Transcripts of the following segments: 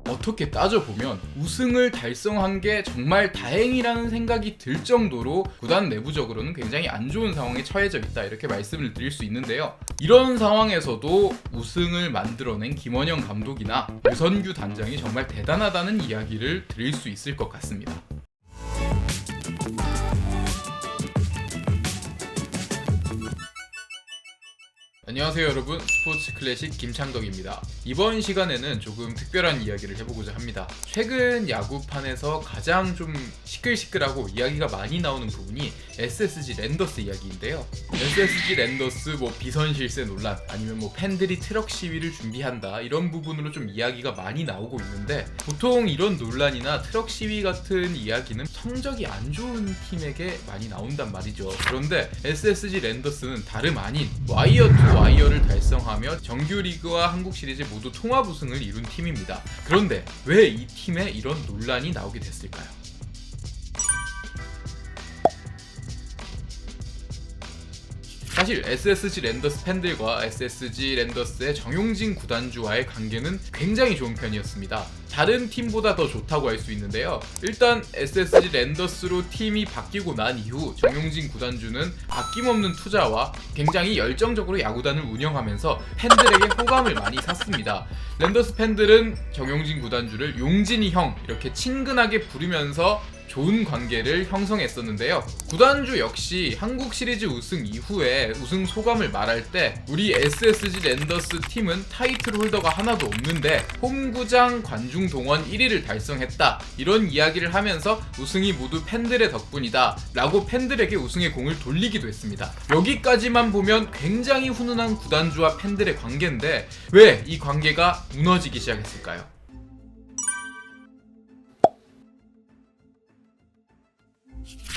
어떻게 따져보면 우승을 달성한 게 정말 다행이라는 생각이 들 정도로 구단 내부적으로는 굉장히 안 좋은 상황에 처해져 있다, 이렇게 말씀을 드릴 수 있는데요. 이런 상황에서도 우승을 만들어낸 김원영 감독이나 유선규 단장이 정말 대단하다는 이야기를 드릴 수 있을 것 같습니다. 안녕하세요 여러분, 스포츠 클래식 김창덕입니다. 이번 시간에는 조금 특별한 이야기를 해보고자 합니다. 최근 야구판에서 가장 좀 시끌시끌하고 이야기가 많이 나오는 부분이 SSG 랜더스 이야기인데요. SSG 랜더스 비선 실세 논란, 아니면 팬들이 트럭 시위를 준비한다, 이런 부분으로 좀 이야기가 많이 나오고 있는데, 보통 이런 논란이나 트럭 시위 같은 이야기는 성적이 안 좋은 팀에게 많이 나온단 말이죠. 그런데 SSG 랜더스는 다름 아닌 와이어 투 와이어를 달성하며 정규리그와 한국시리즈 모두 통합 우승을 이룬 팀입니다. 그런데 왜 이 팀에 이런 논란이 나오게 됐을까요? 사실 SSG 랜더스 팬들과 SSG 랜더스의 정용진 구단주와의 관계는 굉장히 좋은 편이었습니다. 다른 팀보다 더 좋다고 할 수 있는데요. 일단 SSG 랜더스로 팀이 바뀌고 난 이후 정용진 구단주는 아낌없는 투자와 굉장히 열정적으로 야구단을 운영하면서 팬들에게 호감을 많이 샀습니다. 랜더스 팬들은 정용진 구단주를 용진이 형, 이렇게 친근하게 부르면서 좋은 관계를 형성했었는데요. 구단주 역시 한국 시리즈 우승 이후에 우승 소감을 말할 때, 우리 SSG 랜더스 팀은 타이틀 홀더가 하나도 없는데 홈구장 관중 동원 1위를 달성했다, 이런 이야기를 하면서 우승이 모두 팬들의 덕분이다 라고 팬들에게 우승의 공을 돌리기도 했습니다. 여기까지만 보면 굉장히 훈훈한 구단주와 팬들의 관계인데, 왜 이 관계가 무너지기 시작했을까요?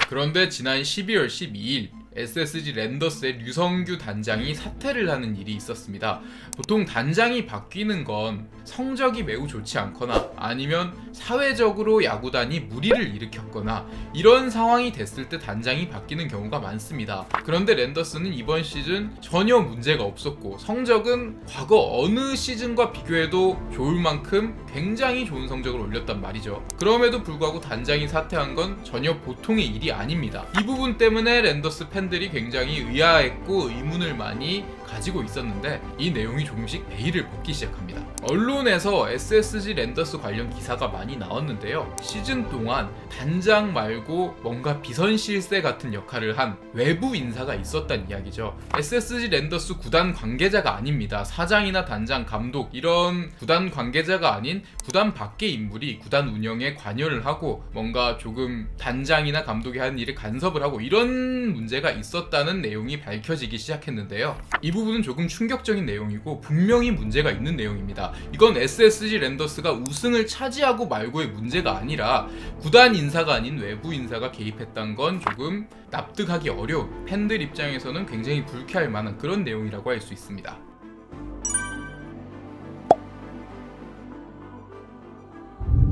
그런데 지난 12월 12일 SSG 랜더스의 류성규 단장이 사퇴를 하는 일이 있었습니다. 보통 단장이 바뀌는 건 성적이 매우 좋지 않거나 아니면 사회적으로 야구단이 무리를 일으켰거나 이런 상황이 됐을 때 단장이 바뀌는 경우가 많습니다. 그런데 랜더스는 이번 시즌 전혀 문제가 없었고, 성적은 과거 어느 시즌과 비교해도 좋을 만큼 굉장히 좋은 성적을 올렸단 말이죠. 그럼에도 불구하고 단장이 사퇴한 건 전혀 보통의 일이 아닙니다. 이 부분 때문에 랜더스 팬들이 굉장히 의아했고 의문을 많이 가지고 있었는데, 이 내용이 조금씩 베일을 벗기 시작합니다. 언론에서 SSG 랜더스 관련 기사가 많이 나왔는데요. 시즌 동안 단장 말고 뭔가 비선실세 같은 역할을 한 외부 인사가 있었다는 이야기죠. SSG 랜더스 구단 관계자가 아닙니다. 사장이나 단장, 감독, 이런 구단 관계자가 아닌 구단 밖의 인물이 구단 운영에 관여를 하고 뭔가 조금 단장이나 감독이 하는 일에 간섭을 하고, 이런 문제가 있었다는 내용이 밝혀지기 시작했는데요. 이 부분은 조금 충격적인 내용이고 분명히 문제가 있는 내용입니다. 이건 SSG 랜더스가 우승을 차지하고 말고의 문제가 아니라 구단 인사가 아닌 외부 인사가 개입했던 건 조금 납득하기 어려운, 팬들 입장에서는 굉장히 불쾌할 만한 그런 내용이라고 할 수 있습니다.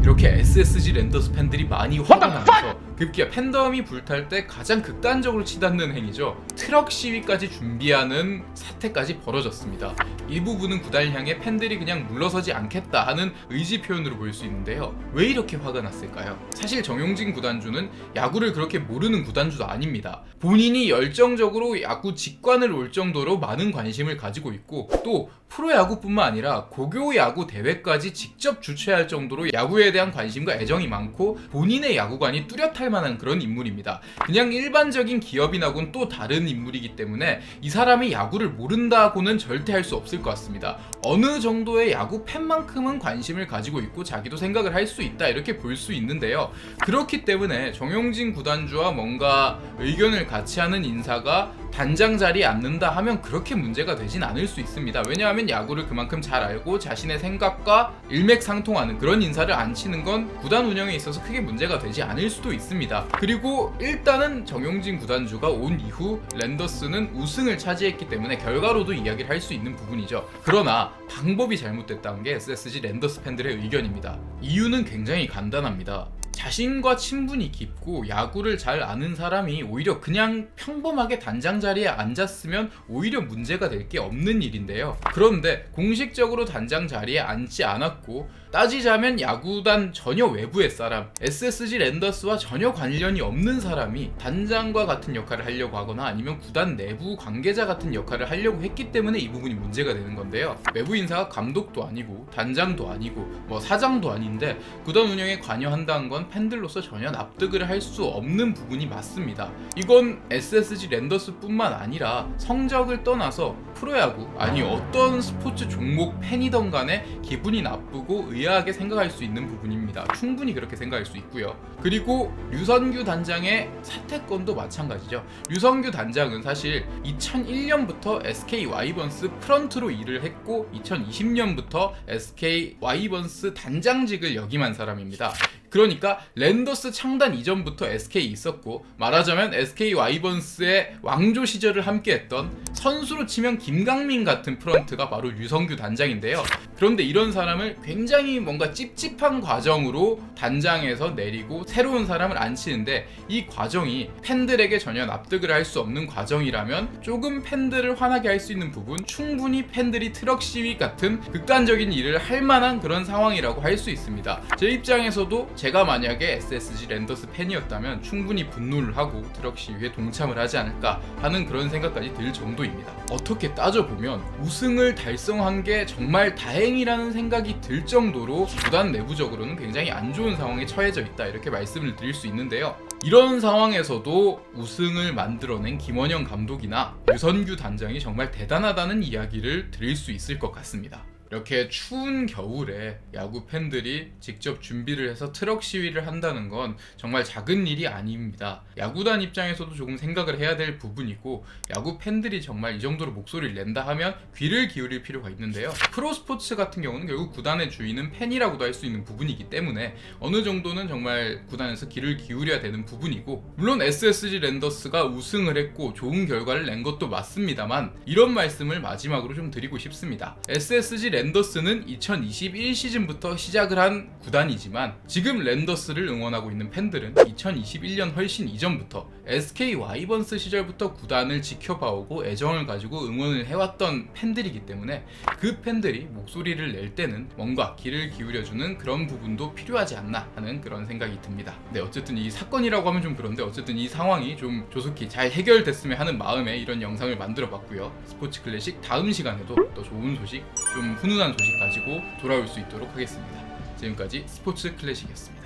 이렇게 SSG 랜더스 팬들이 많이 화가 나면서 급기야 팬덤이 불탈 때 가장 극단적으로 치닫는 행위죠. 트럭 시위까지 준비하는 사태까지 벌어졌습니다. 이 부분은 구단을 향해 팬들이 그냥 물러서지 않겠다 하는 의지 표현으로 볼 수 있는데요. 왜 이렇게 화가 났을까요? 사실 정용진 구단주는 야구를 그렇게 모르는 구단주도 아닙니다. 본인이 열정적으로 야구 직관을 올 정도로 많은 관심을 가지고 있고, 또 프로야구뿐만 아니라 고교야구 대회까지 직접 주최할 정도로 야구에 대한 관심과 애정이 많고 본인의 야구관이 뚜렷할 만한 그런 인물입니다. 그냥 일반적인 기업인하고는 또 다른 인물이기 때문에 이 사람이 야구를 모른다고는 절대 할 수 없을 것 같습니다. 어느 정도의 야구 팬만큼은 관심을 가지고 있고 자기도 생각을 할 수 있다, 이렇게 볼 수 있는데요. 그렇기 때문에 정용진 구단주와 뭔가 의견을 같이 하는 인사가 단장 자리에 앉는다 하면 그렇게 문제가 되진 않을 수 있습니다. 왜냐하면 야구를 그만큼 잘 알고 자신의 생각과 일맥상통하는 그런 인사를 앉히는 건 구단 운영에 있어서 크게 문제가 되지 않을 수도 있습니다. 그리고 일단은 정용진 구단주가 온 이후 랜더스는 우승을 차지했기 때문에 결과로도 이야기를 할 수 있는 부분이죠. 그러나 방법이 잘못됐다는 게 SSG 랜더스 팬들의 의견입니다. 이유는 굉장히 간단합니다. 자신과 친분이 깊고 야구를 잘 아는 사람이 오히려 그냥 평범하게 단장 자리에 앉았으면 오히려 문제가 될 게 없는 일인데요. 그런데 공식적으로 단장 자리에 앉지 않았고 따지자면 야구단 전혀 외부의 사람, SSG 랜더스와 전혀 관련이 없는 사람이 단장과 같은 역할을 하려고 하거나 아니면 구단 내부 관계자 같은 역할을 하려고 했기 때문에 이 부분이 문제가 되는 건데요. 외부 인사가 감독도 아니고 단장도 아니고 뭐 사장도 아닌데 구단 운영에 관여한다는 건 팬들로서 전혀 납득을 할 수 없는 부분이 맞습니다. 이건 SSG 랜더스뿐만 아니라 성적을 떠나서 프로야구 아니 어떤 스포츠 종목 팬이던 간에 기분이 나쁘고 의아하게 생각할 수 있는 부분입니다. 충분히 그렇게 생각할 수 있고요. 그리고 류선규 단장의 사퇴건도 마찬가지죠. 류선규 단장은 사실 2001년부터 SK 와이번스 프런트로 일을 했고 2020년부터 SK 와이번스 단장직을 역임한 사람입니다. 그러니까 랜더스 창단 이전부터 SK에 있었고 말하자면 SK 와이번스의 왕조 시절을 함께했던 선수로 치면 김강민 같은 프런트가 바로 류성규 단장인데요. 그런데 이런 사람을 굉장히 뭔가 찝찝한 과정으로 단장에서 내리고 새로운 사람을 앉히는데 이 과정이 팬들에게 전혀 납득을 할 수 없는 과정이라면 조금 팬들을 화나게 할 수 있는 부분, 충분히 팬들이 트럭 시위 같은 극단적인 일을 할 만한 그런 상황이라고 할 수 있습니다. 제 입장에서도 제가 만약에 SSG 랜더스 팬이었다면 충분히 분노를 하고 트럭 시위에 동참을 하지 않을까 하는 그런 생각까지 들 정도입니다. 어떻게 따져보면 우승을 달성한 게 정말 다행이라는 생각이 들 정도로 구단 내부적으로는 굉장히 안 좋은 상황에 처해져 있다 이렇게 말씀을 드릴 수 있는데요. 이런 상황에서도 우승을 만들어낸 김원영 감독이나 류선규 단장이 정말 대단하다는 이야기를 드릴 수 있을 것 같습니다. 이렇게 추운 겨울에 야구 팬들이 직접 준비를 해서 트럭 시위를 한다는 건 정말 작은 일이 아닙니다. 야구단 입장에서도 조금 생각을 해야 될 부분이고 야구 팬들이 정말 이 정도로 목소리를 낸다 하면 귀를 기울일 필요가 있는데요. 프로스포츠 같은 경우는 결국 구단의 주인은 팬이라고도 할 수 있는 부분이기 때문에 어느 정도는 정말 구단에서 귀를 기울여야 되는 부분이고 물론 SSG 랜더스가 우승을 했고 좋은 결과를 낸 것도 맞습니다만 이런 말씀을 마지막으로 좀 드리고 싶습니다. SSG 랜더스는 2021 시즌부터 시작을 한 구단이지만 지금 랜더스를 응원하고 있는 팬들은 2021년 훨씬 이전부터 SK 와이번스 시절부터 구단을 지켜봐오고 애정을 가지고 응원을 해왔던 팬들이기 때문에 그 팬들이 목소리를 낼 때는 뭔가 귀를 기울여주는 그런 부분도 필요하지 않나 하는 그런 생각이 듭니다. 네, 어쨌든 이 사건이라고 하면 좀 그런데 어쨌든 이 상황이 좀 조속히 잘 해결됐으면 하는 마음에 이런 영상을 만들어 봤고요. 스포츠 클래식 다음 시간에도 더 좋은 소식, 좀 훈훈한 소식 가지고 돌아올 수 있도록 하겠습니다. 지금까지 스포츠 클래식이었습니다.